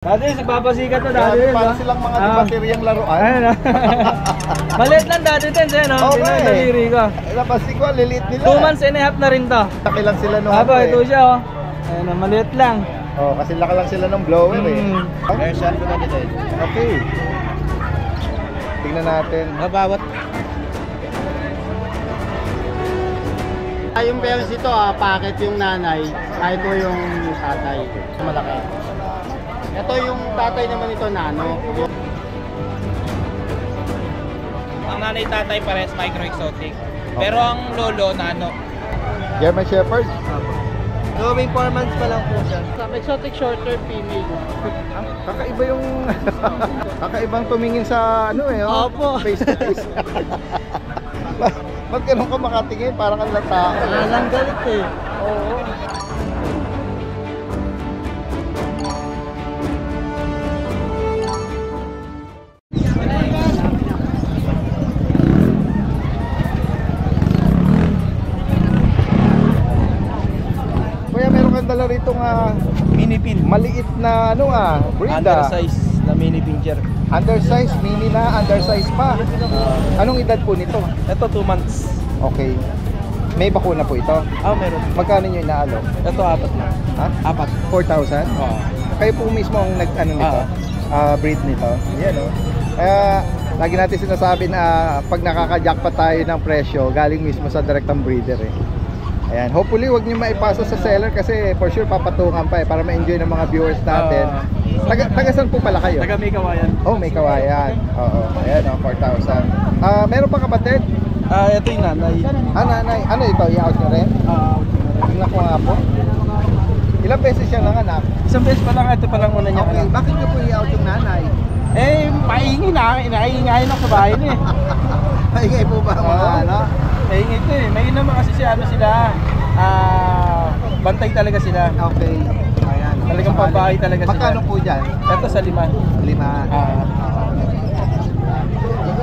Dati, nagbabasikat to dati. Para silang mga bateryang laruan. Ayun o. Maliit lang dati din, no? Okay. Pinadaliri ko. Labasi ko, liliit nila. 2 months and a half na rin to. Laki lang sila nung Aba, ito siya o. Ayun o, maliit lang. Oh, kasi laki lang sila ng blower eh. Version ko na din. Okay. Tingnan natin. Bawat yung parents ito, packet yung nanay, ito yung tatay, malaki. Ito yung tatay naman ito, nano. Ang nanay tatay pares micro exotic. Pero ang lolo nano. German Shepherd. Going 4 months pa lang po siya. Exotic shorter female. Kakaiba yung kakaibang tumingin sa ano eh, oh. Opo. Face to face. Ba't ganun ka makatingin? Parang ang lata. Alang galit eh. Oo. Kuya, meron kang dala rito nga Mini pin. maliit na ano breed Undersize na mini pincher. Undersize, mini na, undersize pa. Anong edad po nito? Ito 2 months. Okay. May bakuna po ito. Meron. Magkano nyo inaalok? Ito 4 lang. Ha? 4,000? Oo. Kayo po mismo ang nag-ano nito? Breed nito? Yan o. Kaya lagi natin sinasabi na pag nakaka-jackpot tayo ng presyo, galing mismo sa direktang breeder eh. Ayan, hopefully wag niyo maipasa sa seller kasi for sure papatungan pa eh para ma-enjoy ng mga viewers natin. Taga saan po pala kayo? Taga may kawayan. Oh, may kawayan. Oo. Ayan o, 4,000. Meron pa kapatid? Ito yung nanay. Nanay. Ano ito? I-out nyo rin? Tingnan ko nga po. Ilang beses siya nanganak? Isang beses pa lang, ito pa lang muna niya. Okay, bakit nyo po i-out yung nanay? Maingin na. Inaingayin ako sa bahay niya. Maingay po ba mga ano? Maingin ito eh. Maingin naman kasi sila. Bantay talaga sila. Okay. Ayan. Talagang pabahay talaga sila. Magkano po dyan? Ito sa 5. 5.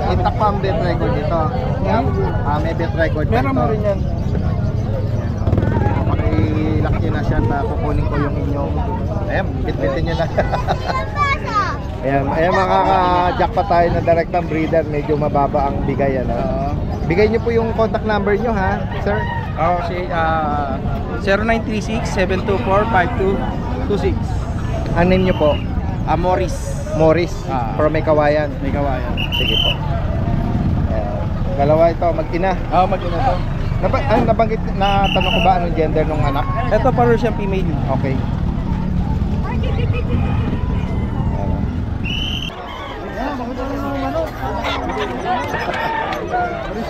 Intak pa ang bet record dito. May bet record pa Meron ito. mo rin yan. Pakilak nyo na siya at kukunin ko yung inyong bitbitin nyo na. Ayan, makaka-jackpot tayo na direktang breeder. Medyo mababa ang bigay. Bigay nyo po yung contact number nyo ha, sir? Si 0936-724-5226. Ang name nyo po? Morris. From May Kawayan. May kawayan. Sige po. Dalawa ito, mag-ina. Mag-ina to. Nabanggit na tanong ko ba anong gender ng anak? Ito Persian female. Okay.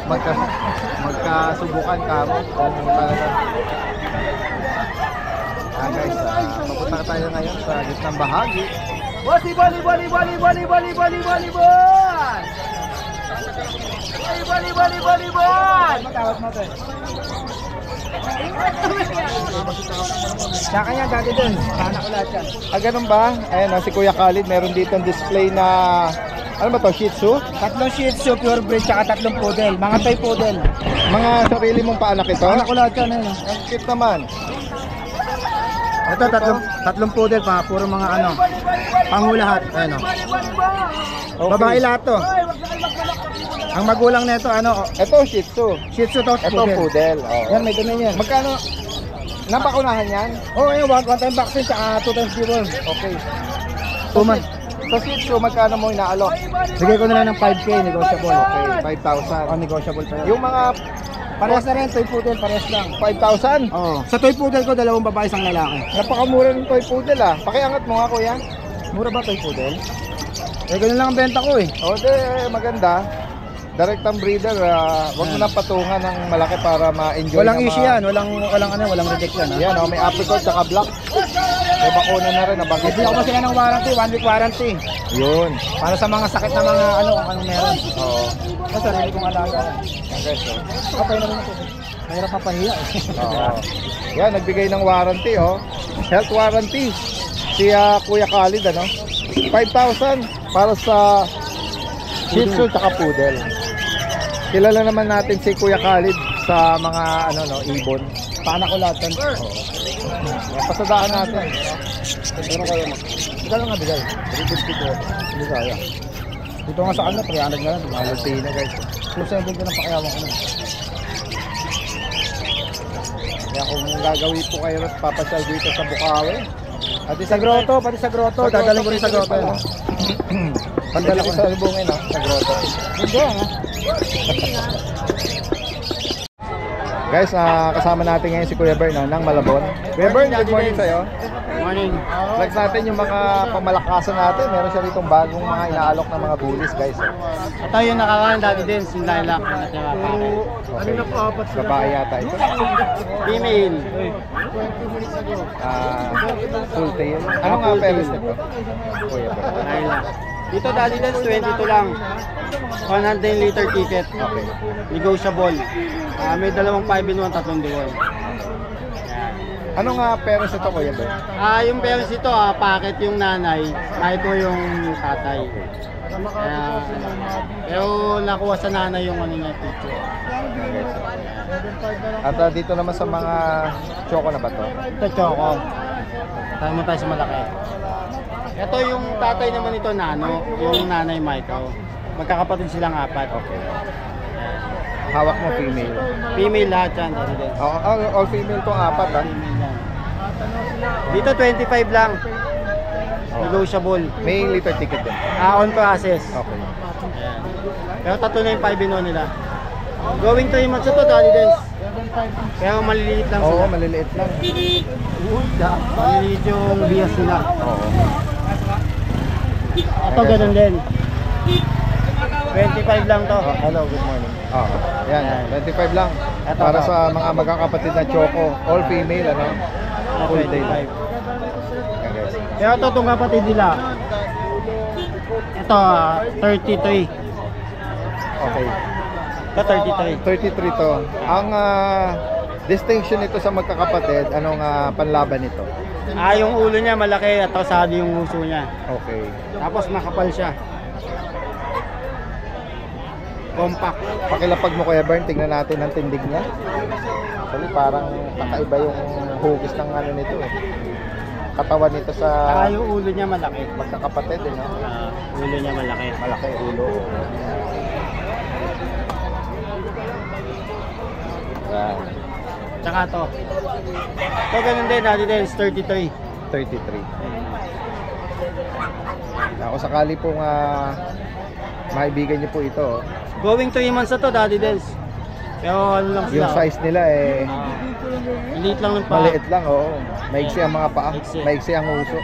Magkasubukan ka mo kung talaga. Guys, papunta tayo ngayon sa gitnang bahagi. Volleyball! Matawat mo to eh. Sa kanya dati dun, anak ko lahat yan. Ganun ba? Ayan si Kuya Khalid, meron dito display na ano ba to? Shih Tzu? 3 Shih Tzu, pure breed, tsaka 3 poodle. Mga toy poodle. Mga sarili mong paanak ito? Anak ko lahat yan eh. Ang cute naman. Ito, 3 poodle pa, puro mga ano, pangulahat. Ayan o. Okay. Babae lahat to. Ang magulang nito ano, Ito Shih Tzu. Shih Tzu to, Ito poodle. Yan, may dumi yan. Magkano? Napakunahan yan? Ayun, 1 time vaccine, tsaka 2 times deworm. Okay. 2 months. Sa Shih Tzu, magkano mo inaalok? Bigay ko na lang ng 5K, negotiable. Okay, 5,000. Negotiable pa yan. Yung mga Parehas na rin, toy poodle, parehas lang. 5,000? Oo. Sa toy poodle ko, 2 babae, 1 lalaki. Napakamura ng toy poodle Pakiangat mo nga kuya. Mura ba toy poodle? Ganun lang ang benta ko eh. Maganda. Direktang breeder, wag mo na patungan ng malaki para ma-enjoy. Walang issue yan, walang reject yan. Yan, may apricot tsaka black. May bakuna na rin, nabanggit Bibigyan ko sila ng warranty, 1 week warranty. Yun. Para sa mga sakit na mga kung anong meron. Oo. Sa sarili kong alaga. Okay, so. Okay na rin ito. Mahirap mapahiya eh. Oo. Yan, nagbigay ng warranty, Health warranty. Si Kuya Khalid, 5,000 para sa Shih Tzu tsaka poodle. Kilala naman natin si Kuya Khalid sa mga ibon. Paano ko lahat yan? Pasadaan natin. Pero kayo Ikaw lang nga bigay. 350 po. Hindi kaya. Dito nga sa kanya, 300 na lang. Malati na guys. 270 ko ng pakiyawan ko na. Kaya kung gagawin po kayo at papasyal dito sa Bukawi. At Sa grotto, pati sa grotto. Dadalhin ko rin sa grotto. pala. Pandala ko sa libungin sa grotto. Hindi ah. Guys, kasama natin ngayon si Kuya Bern ng Malabon. Kuya Bern, good morning sa'yo. Morning. Flex natin yung mga pamalakasan natin. Meron siya ditong bagong mga inaalok na mga bullies guys. Ito yung nakakain dati din, si Lilac. Okay. Babae yata ito. Female. Full tail. Ano nga Full peres tail. nito? Kuya Bern. Lilac. Dito dati din, 22 lang. 100 liter ticket. Okay. Negotiable. May dalawang 5 in 1, tatlong diwan. Ano nga peres ito Kuya Bern? Yung parents ito, packet yung nanay, ito yung tatay. Pero nakuha sa nanay yung ano niya, picture. At dito naman sa mga choco na ba to? Ito, choco. Tayo mo tayo sa malaki. Ito yung tatay naman ito, Nano, yung nanay Michael. Magkakapatid silang 4. Okay. Hawak mo female. Female lahat yan, dati din. All female tong 4 ha. Female yan. Dito 25 lang. Negotiable. May liter ticket din. On process. Okay. Ayan. Pero tatlo na yung 5 in 1 nila. Going 3 months ito, dati din. Pero maliliit lang Oo, sila. maliliit lang. Maliliit yung bias nila. Oo. Ito ganun din. 25 lang to. Hello, good morning. Yan, Ayan. 25 lang. Ito Para po. sa mga magkakapatid na choco, all female ano. Full tail. 25. Yan guys. Pero ito itong kapatid nila. Ito 33. Okay. Ito 33. 33 to. Ang distinction nito sa magkakapatid, anong panlaban nito? Yung ulo niya malaki at kasado yung uso niya. Okay. Tapos makapal siya. Compact. Pakilapag mo Kuya Bern, tingnan natin ang tindig niya. Actually, parang kakaiba yung hugis ng ano nito eh. Katawan nito sa Yung ulo niya malaki. magkakapatid eh, no? Ulo niya malaki. Malaki ulo. Yan. Tsaka to. Ito ganun din, natin din, 33. 33. Ako sakali pong maibigan niyo po ito. Going 3 months na to, daddy Dels. Pero ano lang sila. Yung size nila eh Maliit lang ng paa. maliit lang, oo. Maigsi ang mga paa, Maigsi. maigsi ang uso.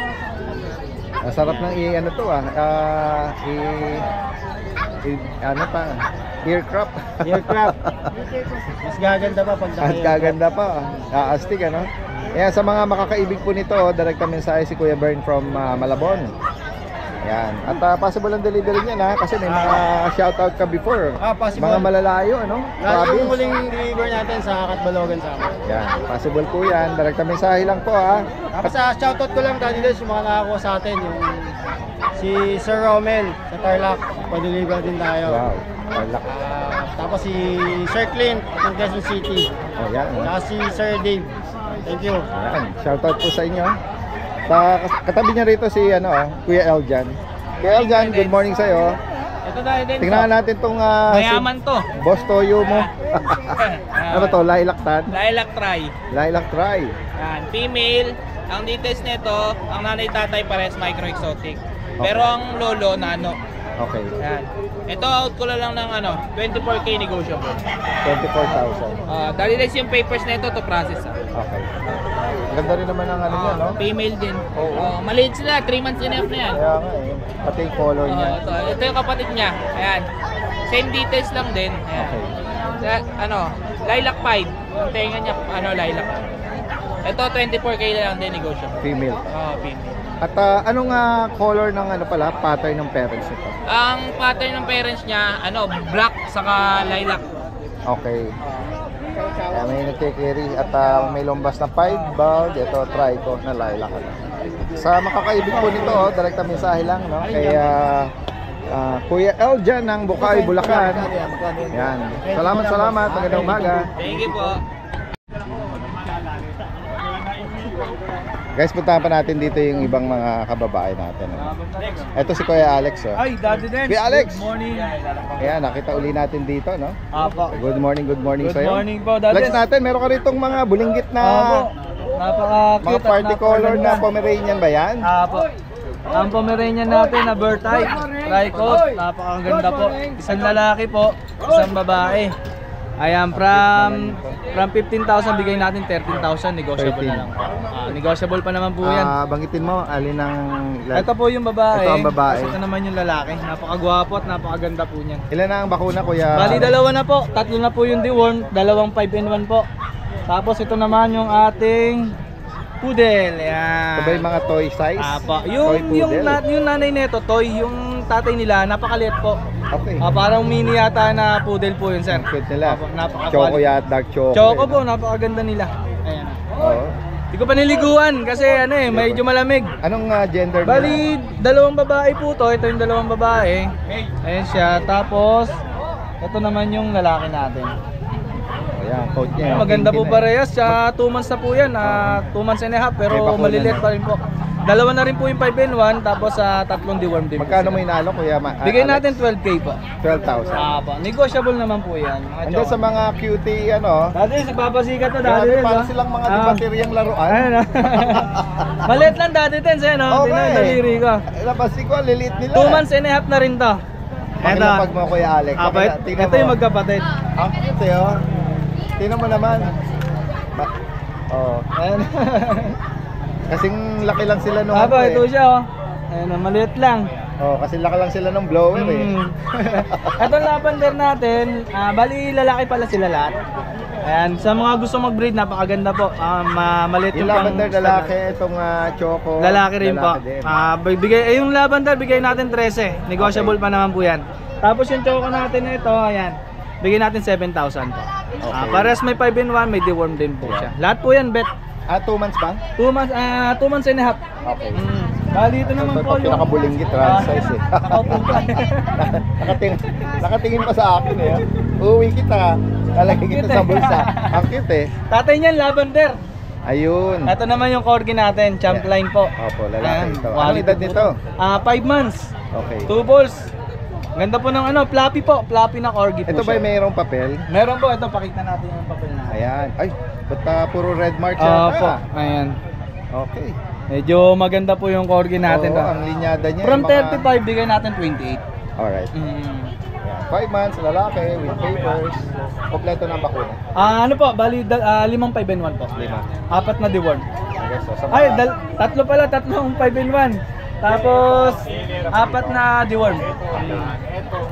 Masarap ng ano to ano pa, earcrop. Aircraft. Mas gaganda pa pag At gaganda pa, astig ano. Yan, sa mga makakaibig po nito, direkta mensahe si Kuya Bern from Malabon. Yan. At possible ang delivery niya na kasi may mga shoutout ka before. Possible. Mga malalayo, ano? Lalo yung Province. muling deliver natin sa Katbalogan sa akin. Yan, possible po yan. Direkta mensahe lang po Tapos shoutout ko lang daddy Dels, yung mga nakakuha sa atin. Yung si Sir Romel sa Tarlac. Pa-deliver din tayo. Wow. Wala. Tapos si Sir Clint ng Quezon City. Oh, yan. Saka si Sir Dave. Thank you. Yan. Shoutout po sa inyo. Katabi niya rito si Kuya Eljan. Kuya Eljan, good morning sa iyo. Ito dahil din Tingnan natin tong mayaman to. Boss Toyo mo. Ano to? Lilac tan? Lilac try. Lilac try. Yan, female. Ang details nito, ang nanay tatay pares micro exotic. Pero ang lolo nano. Okay. Yan. Ito out ko lang ng 24k negotiable. 24,000. Dali lang yung papers nito to process. Okay. Ganda rin naman ang ano niya, no? Female din. Oo. Maliit sila, 3 months enough na yan. Kaya nga eh. Pati yung color niya. Ito yung kapatid niya. Ayan. Same details lang din. Ayan. Okay. Lilac 5. Yung tenga niya, lilac. Ito 24k lang din negotiable. Female. Female. At anong color ng pattern ng parents nito? Ang pattern ng parents niya, black saka lilac. Okay. Kaya may nagkikiri at may lombas na pied bald, ito trico na lilac. Sa makakaibig po nito, direkta mensahe lang, no? Kay Kuya Eljan ng Bukawi, Bulacan. Yan. Salamat. Magandang umaga. Thank you po. Guys, puntahan pa natin dito yung ibang mga kababae natin. Ito si Kuya Alex. Oh. Ay, Daddy Dance. Kuya Alex! Good morning. Ayan, nakita uli natin dito, no? Apo. Good morning Good sa'yo. morning po, Daddy Flex Dance. natin, meron ka ritong mga bulinggit na Apo. Napaka-cute mga party at color na napakaganda. Pomeranian ba yan? Apo. Ang Pomeranian natin na bird type, Tri-coat, napakaganda po. Isang lalaki po, isang babae. Ayan, from 15,000 bigay natin 13,000, negotiable na lang po. Negotiable pa naman po yan. Banggitin mo, alin ang... Ito po yung babae. Ito ang babae. Ito naman yung lalaki. Napakagwapo at napakaganda po niyan. Ilan na ang bakuna, Kuya? Bali, dalawa na po. Tatlo na po yung deworm. Dalawang 5-in-1 po. Tapos ito naman yung ating poodle. Ayan. Ito ba yung mga toy size? Apo. Toy Yung poodle? yung nanay nito, toy, yung tatay nila, napakaliit po. Okay. Parang mini yata na poodle po yun, sir. Ang cute nila. Apo, napaka-quality. Choco yat, dark choco. Choco eh, po, no? napakaganda nila. Ayan. Oo. Hindi ko pa niliguan kasi ano eh, medyo malamig. Anong gender nila? Bali, dalawang babae po to. Ito yung dalawang babae. Ayan siya. Tapos, ito naman yung lalaki natin. Ayan, coat niya. Maganda po Pinky na. parehas. 2 months na po yan. 2 months and a half. May Pero bakuna maliliit na. pa rin po. Dalawa na rin po yung 5-in-1. Tapos tatlong deworm din po Magkano mo sila. inalo, Kuya? Bigay Alex? natin 12K po. 12,000. Po. Negotiable naman po yan. Andiyan sa mga cutie, ano? Dati, nagpapasikat to. Dati Grabe, din. para silang mga debateryang laruan. Ayun Maliit lang dati din. Sa'yo no? Okay. Tingnan yung daliri ko. Labas ko, lilit nila. 2 months and a half na rin to. Pakilapag mo, Kuya Alex. Tingnan Ito mo. yung magkapatid. Ang cute eh, oh. Tingnan mo naman. Oh. Ayan. Kasing laki lang sila nung Aba, ano, ito siya oh. Ayan, maliit lang. Oh, kasi laki lang sila nung blower eh. Itong lavender natin, bali lalaki pala sila lahat. Ayan, sa mga gusto mag-breed, napakaganda po. Maliit Yung yung pang lavender lalaki, itong choco. lalaki rin po. din. Yung lavender, bigay natin 13. Negotiable pa naman po yan. Tapos yung choco natin na ito, ayan. Bigay natin 7,000 po. Okay. Pares may 5-in-1, may deworm din po siya. Lahat po yan, bet. 2 months ba? 2 months and a half. Okay. Bali, ito naman po yung... Pinakabulinggit, run size eh. Nakaupo pa. Nakatingin pa sa akin eh. Uuwi kita. Lalagay kita sa bulsa. Ang cute eh. Tatay niyan, lavender. Ayun. Ito naman yung corgi natin, champ line po. Opo, lalaki Ayan, ito. Anong quality edad po nito? 5 months. Okay. 2 balls. Ganda po ng fluffy po. Fluffy na corgi po Ito ba siya. mayroong papel? Meron po, ito pakita natin yung papel na. Ayan. Ay, ba't puro red mark Po. siya? Ayan. Okay. Medyo maganda po yung corgi natin. Oo, ang linyada niya. From yung 35, bigay natin 28. Alright. Mm. 5 months, lalaki, with papers. Kompleto ng bakuna. Ano po, bali 5 5-in-1 po. 5. 4 na deworm. Okay, so sa Ay, mga... tatlo pala, tatlong 5-in-1. Tapos 4 na deworm.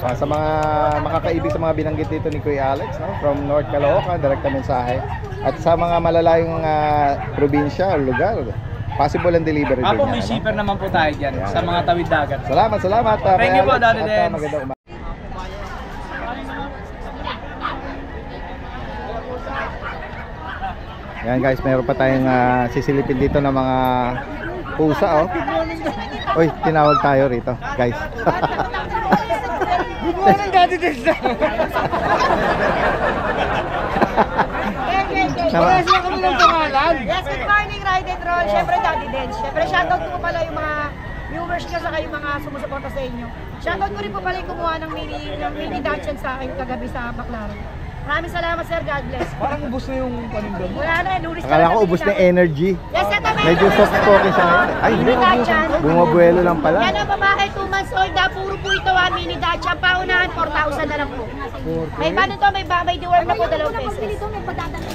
sa mga makakaibig sa mga binanggit dito ni Kuya Alex, no? From North Caloocan, direkta mensahe. At sa mga malalayong probinsya o lugar, possible ang delivery din Ako yan, may ano? shipper naman po tayo dyan sa mga tawid dagat. Salamat. Thank you po, Alex. Daddy At, Dance. magandang umaga. Yan guys, meron pa tayong sisilipin dito ng mga pusa, oh. Uy, tinawag tayo rito, guys. Good morning, Daddy Dance. Tama. kami ng pangalan. Yes, good morning, Ride and Roll. Siyempre, Daddy Dance. Siyempre, shoutout ko po pala yung mga viewers ko saka yung mga sumusuporta sa inyo. Shoutout ko rin po pala yung kumuha ng mini Dachshund sa akin kagabi sa Baclaran. Maraming salamat, sir. God bless. Parang ubos na yung panindan. Wala na, lulis Akala ko ubos na energy. Yes, ito may Medyo soft spoken siya ngayon. Ay, Mini Dachshund. bumabuelo lang pala. Yan ang babae, 2 months old. Puro po ito, mini Dachshund. Paunahan, 4,000 na lang po. May ban ito, may deworm na po, 2 pesos.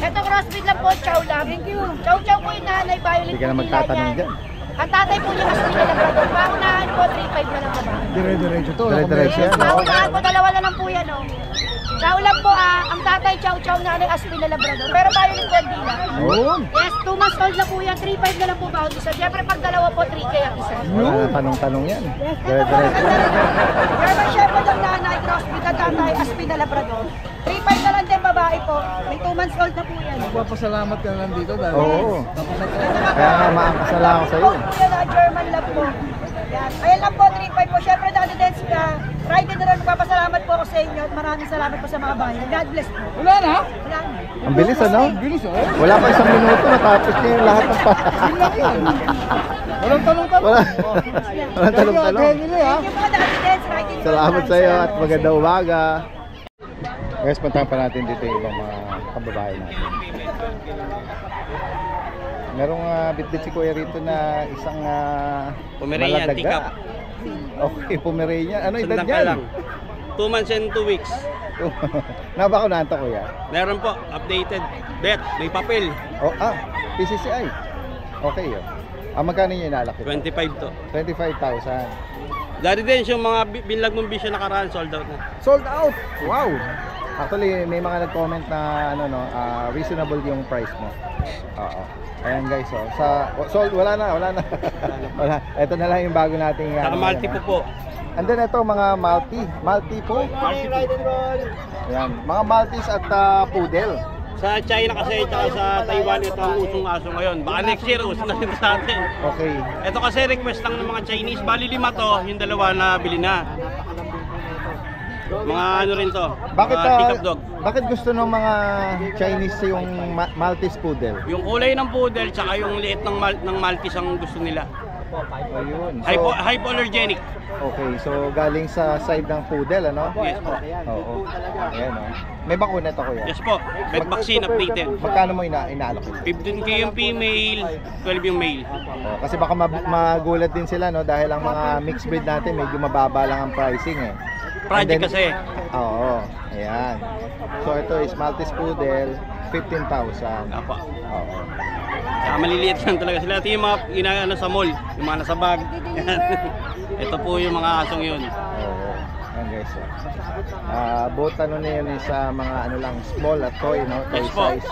Ito crossbreed lang po, chow lang. Thank you. Chow po yung nanay, violet Hindi ka na po nila magtatanong yan. dyan. Ang tatay po niya kasi nilagay. Paunahan po, 3,500 na lang babae. Dire-diretso to. Dire-diretso yan. Paunahan po, 2 na lang po yan, oh. Chow lang po, ang tatay chow, nanay Aspin na Labrador. Pero violet po, hindi lang. Oh, Yes, 2 months old na po yan, 3,500 na lang po bawat isa. Siyempre, pag dalawa po, 3K ang isa. wala na tanong-tanong yan. Yes, ito po. Dire-diretso. German Shepherd ang nanay, crossbreed ang tatay, Aspin na Labrador. 3,500 na lang din babae po. May 2 months old na po yan. Papasalamat ka na lang dito. Oo. Kaya nga maangkasala ako sa'yo. Po yan, German love po. Yan. Ayan lang po, 3,500 po. Siyempre, Daddy Dance ka. Friday na rin, magpapasalamat po ako sa inyo at maraming salamat po sa mga bayan. God bless po. Wala na? Wala na. Ang bilis ano? Bilis oh. Wala pa isang minuto, natapos niya yung lahat ng Walang tanong-tanong. Walang talong-talong. Thank you po, Daddy Dance. Friday na rin. Salamat sa iyo at magandang umaga. Guys, puntahan pa natin dito yung ibang mga kababae natin. Merong bit-bit si Kuya rito na isang Pomeranian, maladaga. teacup. Okay, Pomeranian. Ano edad Sandang ka yan? lang. 2 months and 2 weeks. Nabakunanta Kuya. Meron po, updated. Bet, may papel. Oh, PCCI. Okay yun. Magkano yung inalaki? 25 to. 25,000. Dari din yung mga binlag mong bisyo nakaraan, sold out na. Sold out! Wow! Actually, may mga nag-comment na reasonable yung price mo. Oo. Ayan guys, oh. Sold, wala na. Wala. Ito na lang yung bago nating Saka multi po. And then ito mga Malti po. Ayan, mga Maltese at Poodle. Sa China kasi, tsaka sa Taiwan, ito ang usong aso ngayon. Baka next year, uso na rin sa atin. Okay. Ito kasi request lang ng mga Chinese. Bali 5 to, yung 2 na bili na. Mga ano rin to, Bakit mga teacup dog. bakit gusto ng mga Chinese yung Maltese Poodle? Yung kulay ng poodle, tsaka yung liit ng Maltese ang gusto nila. Ayun. So, Hypoallergenic. okay, so galing sa side ng Poodle, ano? Yes po. Oo. Ayan, oh. May bakuna ito, Kuya. Yes po. Vet vaccine updated. Magkano mo inaalok? 15K yung female, 12 yung male. Oh, kasi baka magulat din sila, no, dahil ang mga mixed breed natin medyo mababa lang ang pricing eh. Project And kasi. Oo, ayan. So ito is Maltese Poodle, 15,000. Apo. Oo. Saka maliliit lang talaga sila. Ito yung mga inaano sa mall, yung mga nasa bag. Ito po yung mga asong yun. Oo. Ayan guys. Both ano na yun sa mga ano lang, small at toy, no? Toy Yes po. size.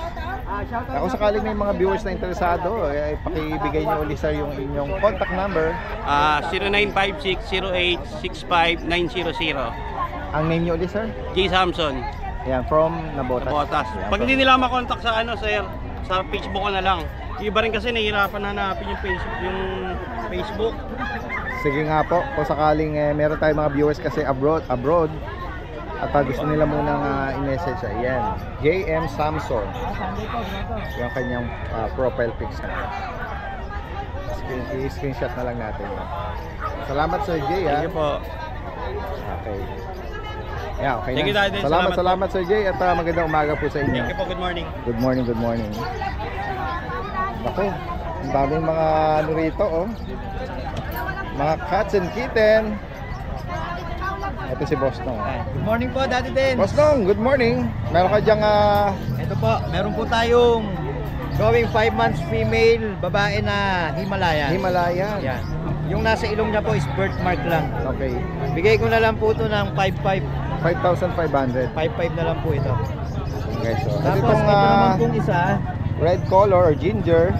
Ako sakaling may mga viewers na interesado, pakibigay niyo ulit sir yung inyong contact number. 0956-0865-900. Ang name niyo ulit sir? J. Samson, Ayan, from Nabotas. Nabotas. Ayan, Pag hindi nila makontak sa ano sir, sa Facebook ko na lang. Iba rin kasi nahihirapan hanapin yung Facebook. Sige nga po, kung sakaling meron tayong mga viewers kasi abroad at gusto nila munang i-message, ayan, JM Samson yung kanyang profile pics na i-screenshot na lang natin. Salamat Sir Jay. Thank you po. Okay. Yeah, okay Thank you, na. Daddy. Salamat Sir Jay at magandang umaga po sa inyo. Thank you po. Good morning. Good morning. Ako, ang daming mga ano rito, oh. Mga cats and kitten. Ito si Boss Nong. Good morning po, Daddy Den. Boss Nong, good morning. Meron ka diyang Ito po, meron po tayong going 5 months female, babae na Himalayan. Himalayan. Yan. Yung nasa ilong niya po is birthmark lang. Okay. Bigay ko na lang po ito ng 5.5. 5,500. 5.5 na lang po ito. Okay, so Tapos itong ito naman pong isa, red color or ginger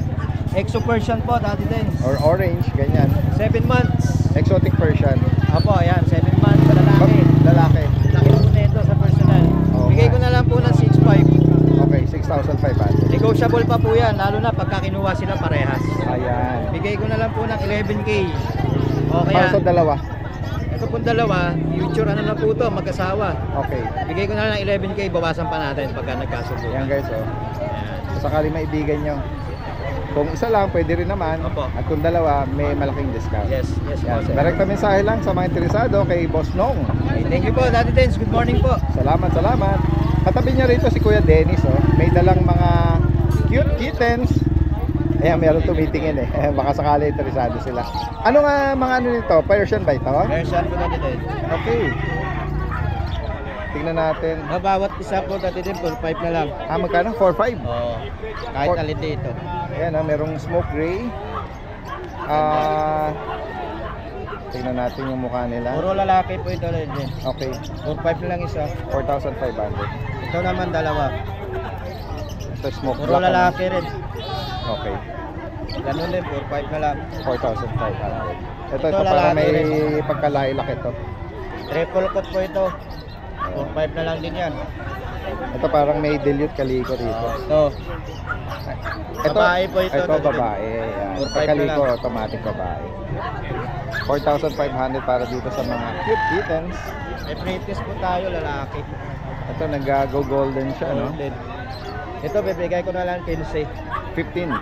Exo Persian po, Daddy Den. or orange, ganyan. 7 months. Exotic Persian. Apo, ayan, 7 months sa lalaki. Lalaki. Laki po nito sa personal. Oo Bigay nga. ko na lang po ng 6.5. Okay, 6,500. Negotiable pa po yan, lalo na pagka kinuha sila parehas. Ayan. Bigay ko na lang po ng 11K. O Para sa kaya, dalawa. ito pong dalawa, future ano na po ito, mag-asawa. Okay. Bigay ko na lang ng 11K, bawasan pa natin pagka nagkasubo. Ayan guys, oh. Kung sakali maibigan nyo. Kung isa lang, pwede rin naman. Opo. At kung dalawa, may malaking discount. Yes, Yan. po, sir. Direkta mensahe lang sa mga interesado kay Boss Nong. Okay, thank you po, Daddy Dens. Good morning po. Salamat. Katabi niya rito si Kuya Dennis, oh. May dalang mga cute kittens. Ayan, meron tumitingin eh. Baka sakali interesado sila. Ano nga mga ano nito? Persian ba ito? Persian po, Daddy Dens. Okay. Tingnan natin. Bawat isa po, Daddy Dens, 4.5 na lang. Magkano? 4,500? Oo. Kahit Four- alin dito. Ayan, merong smoke gray. Tingnan natin yung mukha nila. Puro lalaki po ito, Daddy Dens. Okay. 4.5 na lang isa. 4,500. Ito naman dalawa. Ito smoke Puro black, ano? lalaki rin. Okay. Ganun din, 4.5 na lang. 4,500. Ito Ito, para lalaki may rin. pagkalailak ito. Triple coat po ito. 4.5 na lang din yan. Ito parang may dilute kaliko dito. Ito. Babae po ito. Ito babae. Ayan. 4,500 Pagkaliko, na lang. automatic babae. 4,500 para dito sa mga cute kittens. May British po tayo, lalaki. Ito, nag-go golden siya, no? Ito, bibigay ko na lang 15. 15.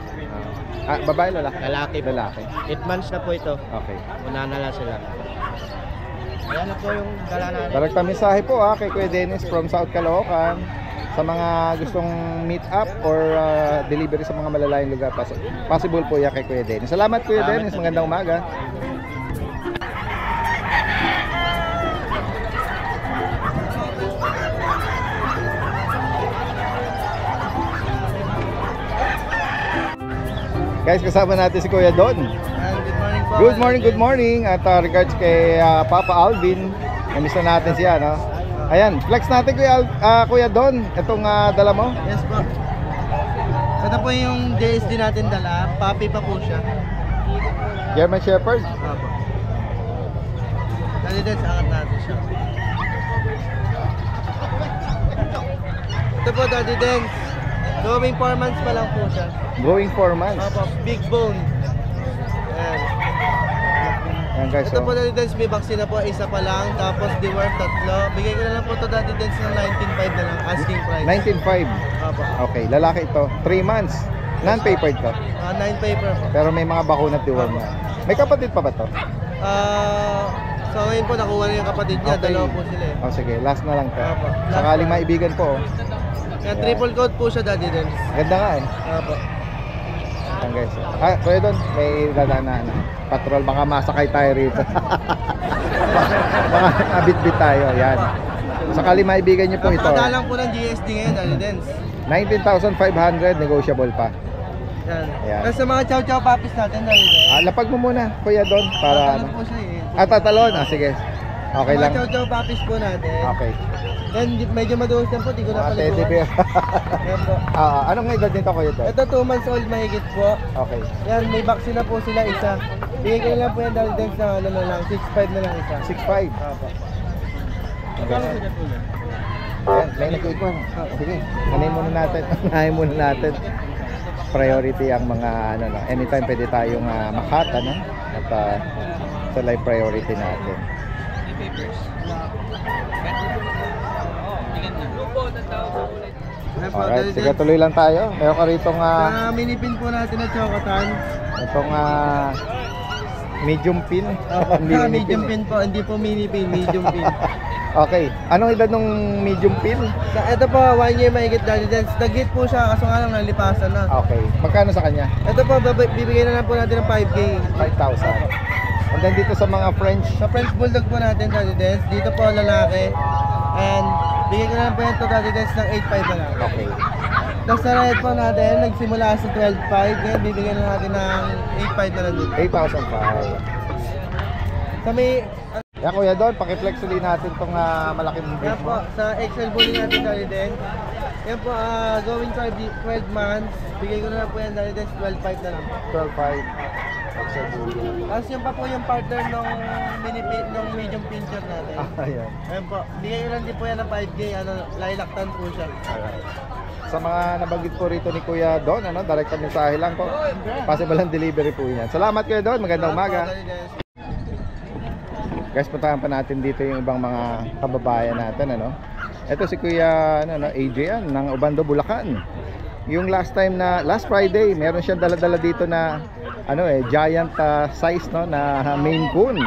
Babae, lalaki? Lalaki po. Lalaki. 8 months na po ito. Okay. Una na lang sila. Ayan na po yung dala natin. Direkta mensahe po kay Kuya Dennis from South Caloocan. Sa mga gustong meet up or delivery sa mga malalayong lugar, possible po yan kay Kuya Dennis. Salamat Kuya Dennis, magandang umaga. Guys, kasama natin si Kuya Don. Good morning po. Good morning. At regards kay Papa Alvin. Namiss na natin siya, no? Ayan, flex natin Kuya Don. Itong dala mo. Yes po. Ito po yung JSD natin dala. Puppy pa po siya. German Shepherd. Opo. Dali din, angat natin siya. Ito po, Daddy Dance. Going 4 months pa lang po siya. Going 4 months. Opo, big bone. Ayan. Ayan guys, Ito po, Daddy Dance, may vaccine na po, isa pa lang. Tapos deworm, 3. Bigay ko na lang po ito, Daddy Dance, ng 19.5 na lang. Asking price. 19.5. Opo. Okay, lalaki ito. 3 months. Non-papered to. 9 paper po. Pero may mga bakuna at deworm na. May kapatid pa ba to? So ngayon po, nakuha na yung kapatid niya. Okay. Dalawa po sila eh. Oh, sige, last na lang to. Opo. Sakaling maibigan po. Yan, triple coat po siya, Daddy Dance. Ganda nga eh. Opo. Ayan guys. Kuya Don, may dadaan na patrol. Baka masakay tayo rito. Baka abit-bit tayo. Ayan. Sakaling maibigan niyo po ito. Napakadalang po ng GSD ngayon, Daddy Dance. 19,500, negotiable pa. Yan. Ayan. Tapos sa mga chow-chow puppies natin, Daddy Dance. Lapag mo muna, Kuya Don, para Tatalon po siya eh. tatalon. Sige. Okay Mga lang. chow-chow puppies po natin. Okay. Yan, medyo madulas yan po, di ko na Mga teddy bear. Yan po. Anong edad nito, Kuya Don? Ito 2 months old mahigit po. Okay. Yan, may vaccine na po sila isa. Bigay ko na lang po yan, Daddy Dance, na ano na lang, 6.5 na lang isa. 6'5". Opo. Ayan, may nag-iikwan. Sige, anayin muna natin. Anayin muna natin. Priority ang mga ano, no? Anytime pwede tayong makat, ano? At sa life priority natin. Yan po, Alright, Daddy sige, Dance. tuloy lang tayo. Meron ka rito Sa minipin po natin na chocotan. itong medium pin. Hindi Medium pin po, hindi po mini pin, medium pin. Okay, anong edad nung medium pin? Ito po, 1 year mahigit, Daddy Dance. Nag-hit po siya, kaso nga lang nalipasan na. Okay, magkano sa kanya? Ito po, bibigyan na lang po natin ng 5K. 5,000. And then dito sa mga French, Sa French Bulldog po natin, Daddy Dance. Dito po, lalaki. And bigyan ko na lang po yan to, Daddy Dance, ng 8.5 na lang. okay. Tapos sa red po natin, nagsimula sa 12.5. Ngayon, bibigyan na natin ng 8.5 na lang dito. 8,500. Sa may, Yan Kuya Don, pakiflex ulit natin itong malaking yan breed po, mo. sa XL Bully natin, Daddy Dance. Yan po, going 12 months. Bigay ko na lang po yan, Daddy Dance, 12.5 na lang. 12.5. Axel Bully. Tapos yun pa po yung partner nung medium pincher natin. Ayan. Ayan po, bigay ko lang din po yan ng 5K, lilac tan po siya. Alright. Sa mga nabanggit po rito ni Kuya Don, direct mensahe lang po. Possible ang delivery po yan. Salamat Kuya Don, magandang umaga. Daddy Dance. Guys, puntahan pa natin dito yung ibang mga kababayan natin, Ito si Kuya Adrian ng Obando, Bulacan. Yung last Friday, meron siyang dala-dala dito na giant size na Maine Coon.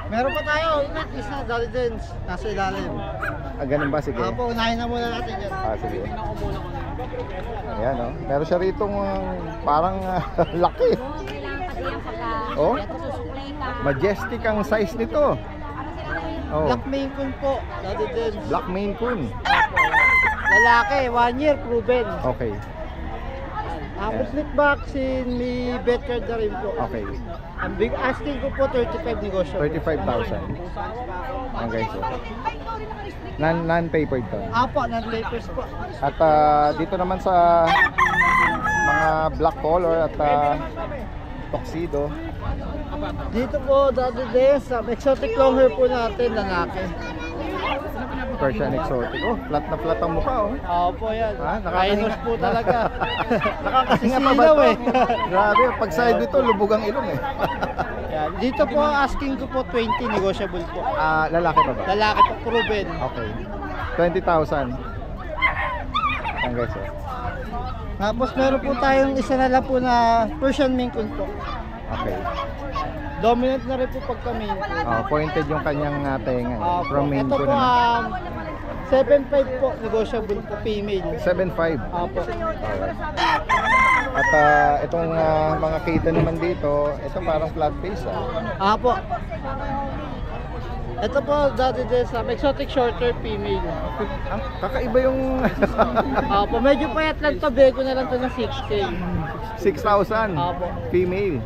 Meron pa tayo, isa, Daddy Dance, nasa ilalim. Ganun ba? Sige. Opo, unahin na muna natin yan. Sige. Ayan, meron siya ritong parang laki. Oh, majestic ang size nito. Oh, Black Maine Coon po, Daddy Dance. Black Maine Coon. Lalaki, 1 year, proven. Okay. Split vaccine, may vet card na rin po. Okay. Ang big asking ko po, 35 negosyo. 35,000. Ayan guys. Non-papered to. Apo, non-papers po. At dito naman sa mga black color at tuxedo. Dito po, Daddy Dance, exotic long hair po natin, lalaki. Persian exotic. Oh, flat na flat ang mukha oh. Opo, yan. Ha? Nakakahinga. Rhinos po talaga. Nakakahinga pa ba Nakakasisilaw to? eh. Grabe, pag side dito, lubog ang ilong eh. Yan. Dito po, asking ko po 20, negotiable po. Lalaki pa ba? Lalaki po, proven. Okay. 20,000. Yan guys oh. Tapos meron po tayong isa na lang po na Persian Maine Coon po. Okay. Dominant na rin po pagka Maine Coon. Pointed yung kanyang tenga. Opo. From Maine Ito Coon. po, 7.5 po, negotiable po, female. 7.5. Opo. Alright. At itong mga kita naman dito, ito parang flat face Opo. Ito po, dati din sa exotic shorter female. Kakaiba yung Opo, medyo payat lang to, bego na lang to ng 6K. 6,000 Opo. female.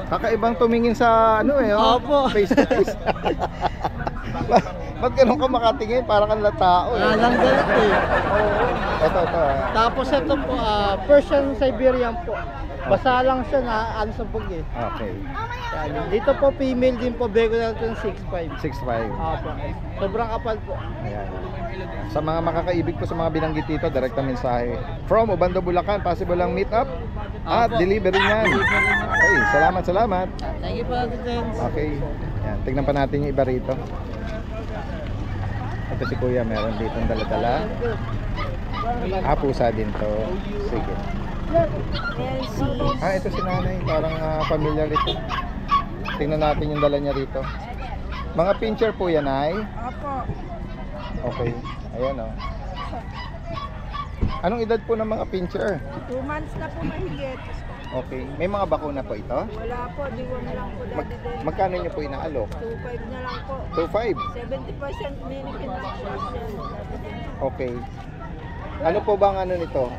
Kakaibang tumingin sa ano eh, oh, Opo. face to face. Ba't ganun ka makatingin? Parang kang latao eh. Lang ganito eh. Ito. Tapos ito po, Persian Siberian po. Basa lang siya na ano sa bug eh. Okay. Yan. Dito po female din po, bego na lang to ng 6'5". 6.5. Opo. Sobrang kapal po. Ayan. Sa mga makakaibig po sa mga binanggit dito, direkta mensahe. From Obando, Bulacan, possible lang meet up at Opo. delivery niyan. Okay, salamat. Thank you po, Tens. Okay. Yan, tignan pa natin yung iba rito. Ito si Kuya, meron dito ang dala-dala. Pusa din to. Sige. Ito si Nanay, parang familiar ito. Tingnan natin yung dala niya rito. Mga pincher po yan, Nay? Opo. Okay, ayan o. Anong edad po ng mga pincher? 2 months na po mahigit. Okay, may mga bakuna po ito? Wala po, diwan lang po dati din. Magkano nyo po inaalok? 2.5 na lang po. 2.5? 70% minipin na siya. Okay. Ano po bang ano nito?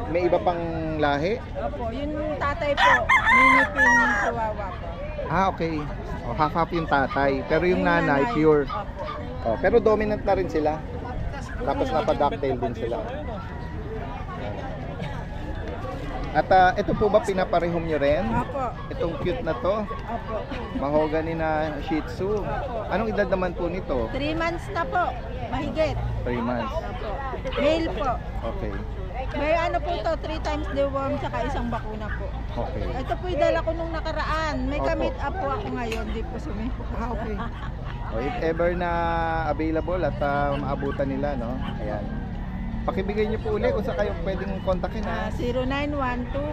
May iba pang lahi? Opo, yung tatay po, minipin yung chihuahua po. Okay. Half-half yung tatay. Pero yung nanay, nanay, pure. opo. Pero dominant na rin sila. Tapos napa-ducktail din sila. At ito po ba pinaparehom nyo rin? Opo. Itong cute na to? Opo. Mahogany na Shih Tzu. Anong edad naman po nito? 3 months na po, mahigit. 3 months. Opo. Male po. Okay. May ano po to, 3 times deworm tsaka isang bakuna po. Okay. Ito po yung dala ko nung nakaraan. May Opo. ka-meet up po ako ngayon, di po sumipot. Okay. If ever na available at maabutan nila, no? Ayan. Pakibigay niyo po ulit kung saan kayo pwedeng kontakin ha.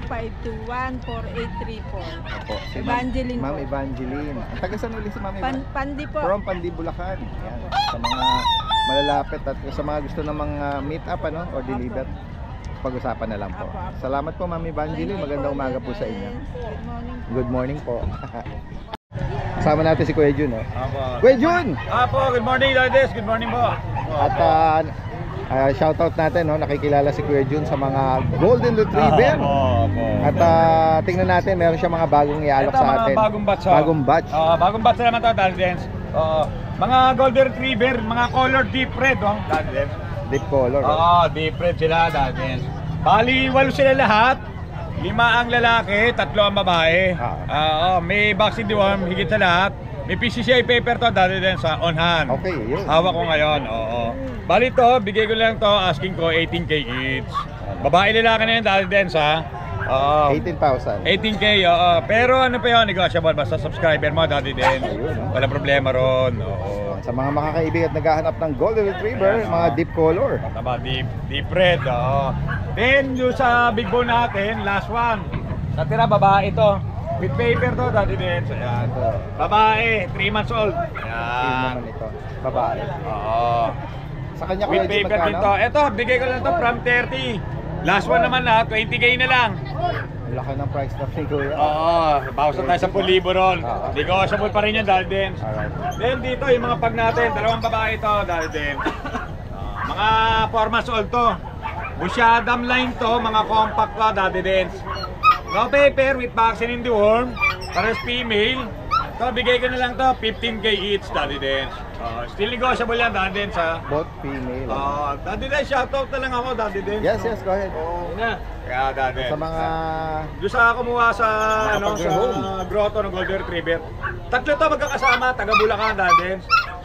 0912-521-4834. Opo, si Evangeline Ma'am po. Evangeline. Ang taga saan ulit si Ma'am Evangeline? Pandi po. From Pandi, Bulacan. Ayan. Sa mga malalapit at sa mga gusto ng mga meet up ano, or deliver, pag-usapan na lang po. Apo. Salamat po Ma'am Evangeline. Magandang umaga po sa inyo. Good morning. Good morning po. Kasama natin si Kuya Jun. Kuya Jun! Apo, good morning ladies, good morning po. At shoutout natin, no? Nakikilala si Kuya Jun sa mga Golden Retriever. Opo. At tingnan natin, meron siya mga bagong ialok Ito, sa mga atin. bagong batch, oh. Bagong batch. Bagong batch naman to, Daddy Dance. Mga Golden Retriever, mga color deep red, oh, Daddy Dance. Deep color. Deep red sila, Daddy Dance. Bali, 8 sila lahat. 5 ang lalaki, 3 ang babae. May vaccine deworm, higit sa lahat. May PCCI paper to, Daddy Dance, on hand. Okay, yun. Hawak ko ngayon, oo. Bali to, bigay ko lang to, asking ko 18K each. Babae lalaki na yun, Daddy Dance, ha? 18,000. 18K, oo. Pero ano pa yun, negotiable, basta subscriber mo, Daddy Dance. Wala problema ron, oo. Sa mga makakaibig at naghahanap ng Golden Retriever, mga deep color. Tama, deep red, oo. Then, yung sa big bone natin, last one. Sa tira, babae to. With paper to, Daddy Dance. Ayan. Babae, 3 months old. Yun Ayan. naman ito. Babae. Oo. Sa kanya With Kuya Jun, paper din to. Ito, bigay ko lang to from 30. Last one naman na, 20K na lang. Ang laki ng price na ni Kuya. Oo, bawas na tayo 10,000 ron. Negotiable pa rin yan, Daddy Dance. Alright. Then dito, yung mga pag natin, 2 babae to, Daddy Dance. Mga 4 months old to. Busyadam line to, mga compact to, Daddy Dance. No paper with vaccine in the worm. Pares female. Ito, bigay ko na lang to, 15K each, Daddy Dance. Still negotiable yan, Daddy Dance, ha. Both female. Daddy Dance, shoutout na lang ako, Daddy Dance. Yes, go ahead. Yun na. Kaya, Daddy Sa Dance. mga Doon sa kumuha sa sa pag-rehome. grotto ng Golden Retriever. 3 to magkakasama, taga Bulacan, Daddy.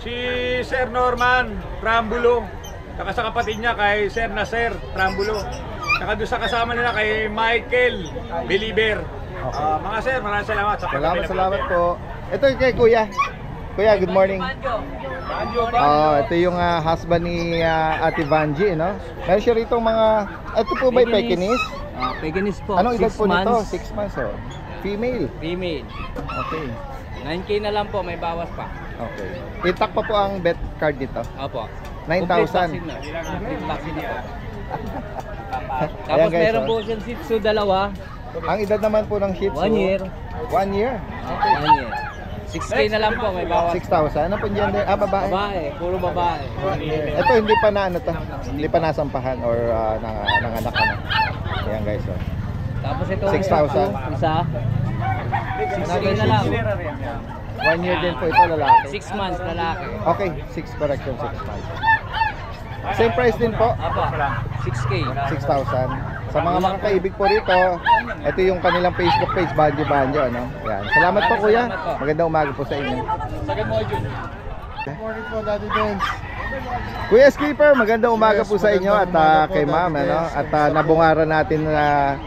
si Sir Norman Trambulo. Saka sa kapatid niya kay Sir Nasser Trambulo. Saka doon sa kasama nila kay Michael Believer. Mga sir, maraming salamat sa Salamat po. Ito kay Kuya. Kuya, good morning. Ito yung husband ni Ate Vanji, no? Meron siya rito mga, ito po ba yung Pekinese? Pekinese po. Anong edad 6 po nito? months. 6 months, oh. Female. Female. Okay. 9K na lang po, may bawas pa. Okay. Intact pa po ang bet card nito. Opo. 9,000. Complete vaccine na po. Ayan, Tapos guys, meron oh. po siyang Shih Tzu, dalawa. Ang edad naman po ng Shih Tzu? 1 year. 1 year? 1 year. 6K na lang po, may bawas. 6,000. Ano po gender? Babae. Babae, puro babae. Ito hindi pa na ano to. Hindi pa nasampahan or nanganak na. Ayan guys, oh. Tapos ito 6,000. isa. 6K na lang. 1 year din po ito, lalaki. 6 months lalaki. Okay, 6 correction, 6 months. Same price din po, Apo, 6K. 6,000. Sa mga makakaibig po rito, ito yung kanilang Facebook page, Banjo Banjo, ano? Yan. Salamat po kuya. Magandang umaga po sa inyo. Good morning po, Daddy Dance. Kuya Skipper, magandang umaga po sa inyo at kay ma'am, ano? At nabungaran natin na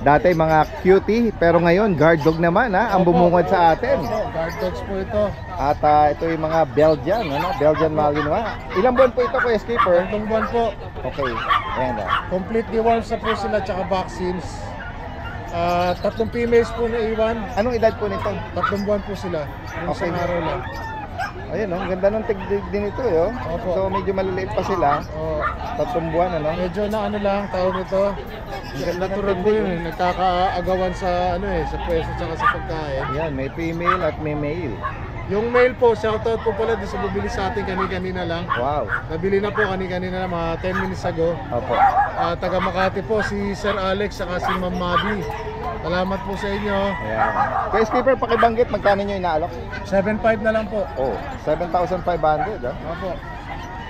dati mga cutie, pero ngayon guard dog naman, ang bumungad sa atin. Guard dogs po ito. At ito yung mga Belgian, ano? Belgian Malinois. Ilang buwan po ito, Kuya Skipper? 3 buwan po. Okay, ayan Complete deworms na po sila tsaka vaccines. 3 females po na iwan. Anong edad po nito? 3 buwan po sila. Yung Okay. isang araw lang. Ayun, ang ganda ng tigdig din ito, yo. Opo. So medyo maliliit pa sila. Oh, 3 buwan, ano? medyo na ano lang, tawag nito. Natural po yun, nagkakaagawan sa sa pwesto tsaka sa pagkain. Yan, may female at may male. Yung male po, shoutout po pala doon sa bumili sa atin kanina lang. Wow. Nabili na po kanina lang, mga 10 minutes ago. Opo. Taga Makati po, si Sir Alex saka si Ma'am Mabi. Salamat po sa inyo. Ayan. Kuya Skipper, pakibanggit, magkano nyo inaalok? 7.5 na lang po. Oh, 7,500, ah. Opo.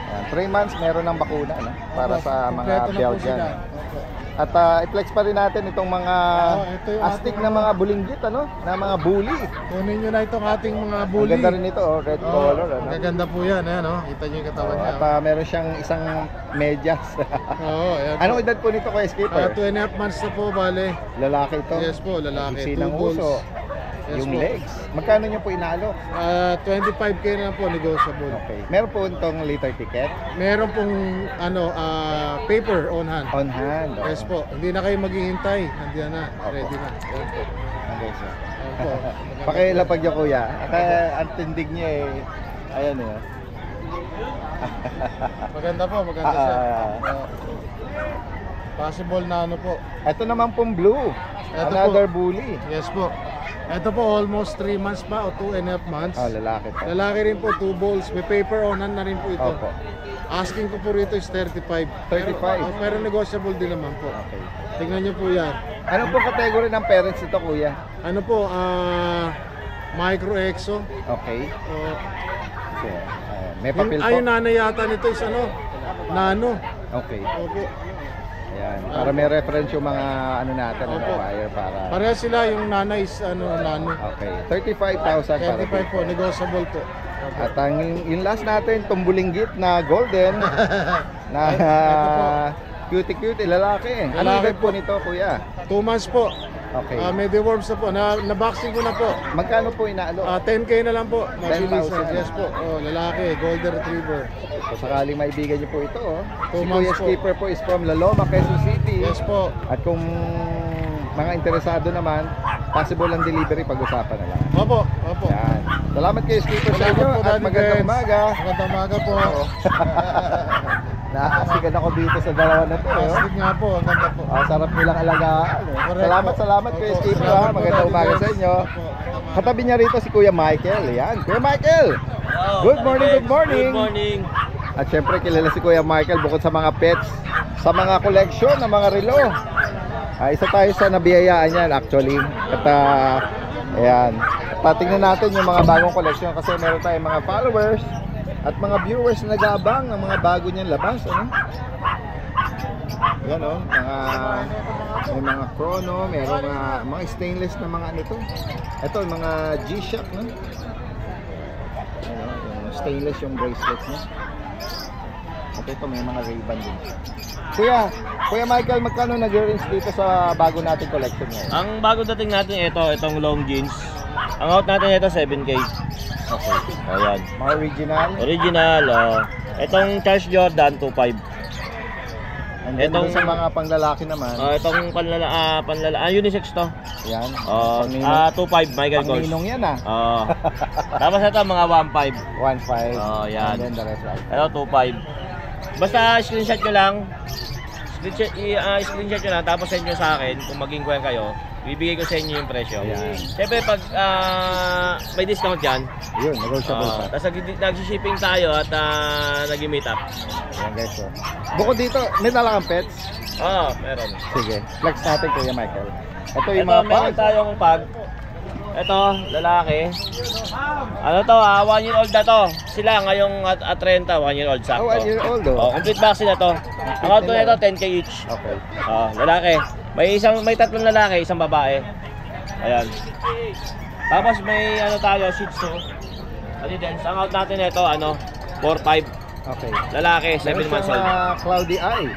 Ayan, 3 months meron ng bakuna, ano? Para Opo, sa mga kompleto na po Belgian. sila. Opo. At i-flex pa rin natin itong mga ito yung astig ating- na mga bulinggit, ano? Na mga bully. Kunin nyo na itong ating mga Ang bully. ganda rin ito, oh, red color, ano? Magaganda po yan, ayan, oh. Kita nyo yung katawan niya. At meron siyang isang medyas. Oo, ayan po. Anong edad po nito, Kuya Skipper? 2.5 months na po, bale. Lalaki ito. Yes po, lalaki. Iksi 2 ng bulls. uso. Yes Yung po. legs. Magkano nyo po inaalok? 25k na po, negotiable. Okay. Meron po itong liter ticket Meron pong paper on hand. on hand. Oh. Yes po, hindi na kayo maghihintay. Nandiyan na, ready na. Ayan po. Okay, sir. Opo. Pakilapag niyo kuya. Kaya ang tindig niya ayan eh. Maganda po, maganda siya. Possible na ano po. Ito naman pong blue. Ito Another po. bully. Yes po. Ito po almost 3 months pa o 2.5 months. Lalaki po. Lalaki rin po, 2 balls. May paper on hand na rin po ito. Opo. Asking ko po rito is 35. 35. Pero negotiable din naman po. Okay. Tingnan nyo po yan. Anong po category ng parents ito kuya? Ano po, micro exo. Okay. Uh, Okay. May papel po. yung nanay yata nito is nano. Okay. Opo. Ayan. Para may reference yung mga ano natin, Opo. ano buyer para. Pareha sila, yung nanay is nano. Okay. 35,000 para 35 po, negotiable po. Opo. At ang yung last natin, tumbulinggit na golden na Ito po. cutie lalaki. Ano Lalaki edad po nito, kuya? 2 months po. Okay. May deworms na po. Na-vaccine ko na po. Magkano po inaalo? 10k na lang po. Mabilis. 10,000. Yes po. Lalaki, golden retriever. So, sakaling maibigan niyo po ito, oh. 2 Si months Kuya po. Skipper po is from Laloma, Quezon City. Yes po. At kung mga interesado naman, possible ang delivery, pag-usapan na lang. Opo, opo. Yan. Salamat kay Skipper sa inyo at Daddy magandang Dance. umaga. Magandang umaga po. Nakakasigan ako dito sa dalawa na to, eh. Oh. Astig nga po, ang ganda po. Sarap nilang alagaan. Eh. Correct Salamat po. kay Opo. Skipper. Salamat po, Magandang Daddy umaga Dance. sa inyo. Opo. Katabi niya rito si Kuya Michael. Yan. Kuya Michael! Good morning, good morning! Good morning. At syempre kilala si Kuya Michael bukod sa mga pets, sa mga collection ng mga relo. Isa tayo sa nabiyayaan yan actually. At ayan. Tingnan natin yung mga bagong collection kasi meron tayong mga followers at mga viewers na nag-aabang ng mga bago niyang labas. Ano? Yan o, may mga chrono, meron mga stainless na mga ano to. Ito, mga G-Shock, no? Ano, yung stainless yung bracelet niya. At ito may mga Ray-Ban din. Kuya Michael, magkano nag-range dito sa bago nating collection ngayon? Ang bago dating natin itong long jeans. Ang out natin ito 7K. Okay. Ayan. Mga original. Original. Itong Charles Jordan 2.5. And then Itong- sa mga panglalaki naman. Itong unisex to. Yan. 2.5 Michael Kors. Pangninong yan ah. Tapos ito mga 1.5. 1.5. Yan. And then the rest right. Ito 2.5. Basta screenshot nyo lang. Screenshot nyo lang tapos send nyo sa akin kung mag-inquire kayo. Bibigay ko sa inyo yung presyo. Ayan. Siyempre pag may discount dyan. Yun, negotiable pa. Tapos nag-shipping tayo at nag-meet up. Ayan guys. So. Bukod dito, may dala kang pets? Meron. Sige, flex natin Kuya Michael. Ito yung Ito, mga meron pag. tayong pag. Ito, lalaki. Ano to 1 year old na to. Sila ngayong at 30, 1 year old sakto. 1 year old oh. Complete vaccine na to. Ang out na ito, 10K each. Okay. Lalaki. May tatlong lalaki, isang babae. Ayan. Tapos may tayo, Shih Tzu. Adidens. Ang out natin ito, 4-5. Okay. Lalaki, 7 Meron months siyang, old. cloudy eye.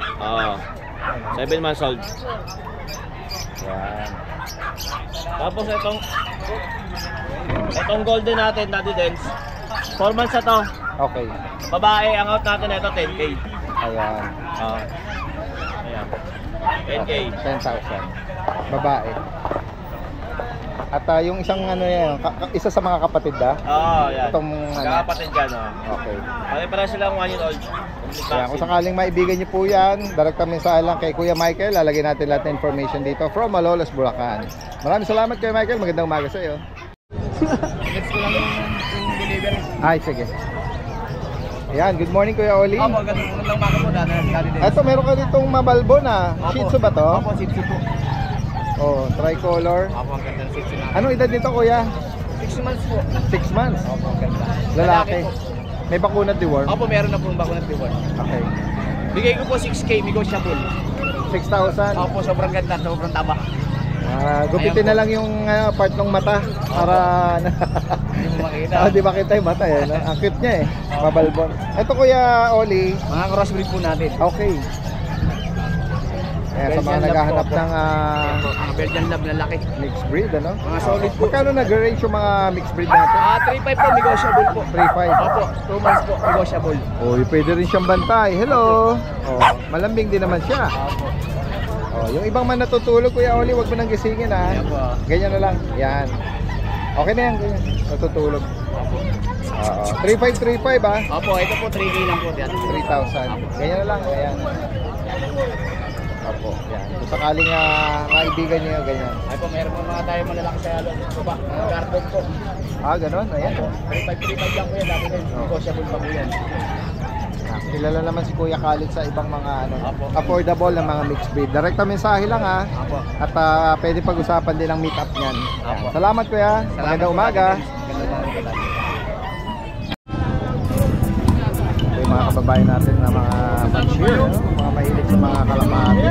7 months old. Yan. Tapos itong golden natin, Adidens. 4 months na to. Okay. Babae, ang out natin ito, 10K. Ayan. Ayan. 10K. 10,000. Babae. At yung isang yan, isa sa mga kapatid da? Yan. Itong Kakapatid dyan, Okay. Pare-pare silang 1 year old. Kaya kung sakaling maibigan niyo po yan, direct mensahe lang kay Kuya Michael. Lalagay natin lahat ng information dito from Malolos, Bulacan. Maraming salamat Kuya Michael. Magandang umaga sa iyo. Ay, sige. Ayan, good morning Kuya Oli. Magandang umaga po, Daddy. Ito, meron ka ditong mabalbo na. Shih Tzu ba to? Shih Tzu po. Oh, tricolor. Ang ganda ng Shih Tzu na. Anong edad nito Kuya? 6 months po. 6 months. Ang ganda. Lalaki. May bakunat deworm. Meron na pong bakuna reward. Okay. Bigay ko po 6K, negotiable. 6,000. Sobrang ganda, sobrang taba. Gupitin na lang yung part ng mata para Hindi mo makita. di makita yung mata eh. No? Ang cute niya eh. Mabalbon. Ito Kuya Oli. Mga crossbreed po natin. Okay. Ayan, sa mga Belgian naghahanap Lab po. ng Mga Belgian Lab na laki. mixed breed, ano? Mga solid po. Magkano nag-range yung mga mixed breed natin? 3.5 po, negotiable po. 3.5. Opo, 2 months po, negotiable. Oh, pwede rin siyang bantay. Hello. Oh, malambing din naman siya. Oh, yung ibang man natutulog, Kuya Oli, wag mo nang gisingin ha. Ayan po. Ganyan na lang. Yan. Okay na yan, ganyan. Natutulog. Oo. 3.5 ah. Opo, ito po 3K lang po. 3,000. Ganyan na lang. Ayan. Opo. Yan. Kung sakaling kaibigan niyo, ganyan. Ay po, meron po mga tayo malalaki sa baba. Mga garden po. Ganon. Ayan. 3.5 lang po yan. Dati din, negotiable pa po yan. Kilala naman si Kuya Khalid sa ibang mga Apo. affordable na mga mixed breed. Direkta mensahe lang ha. Apo. At pwede pag-usapan din ang meet up niyan. Apo. Salamat Kuya. Magandang umaga. Ito yung mga kababayan natin na mga banshir, mga mahilig sa mga kalamati.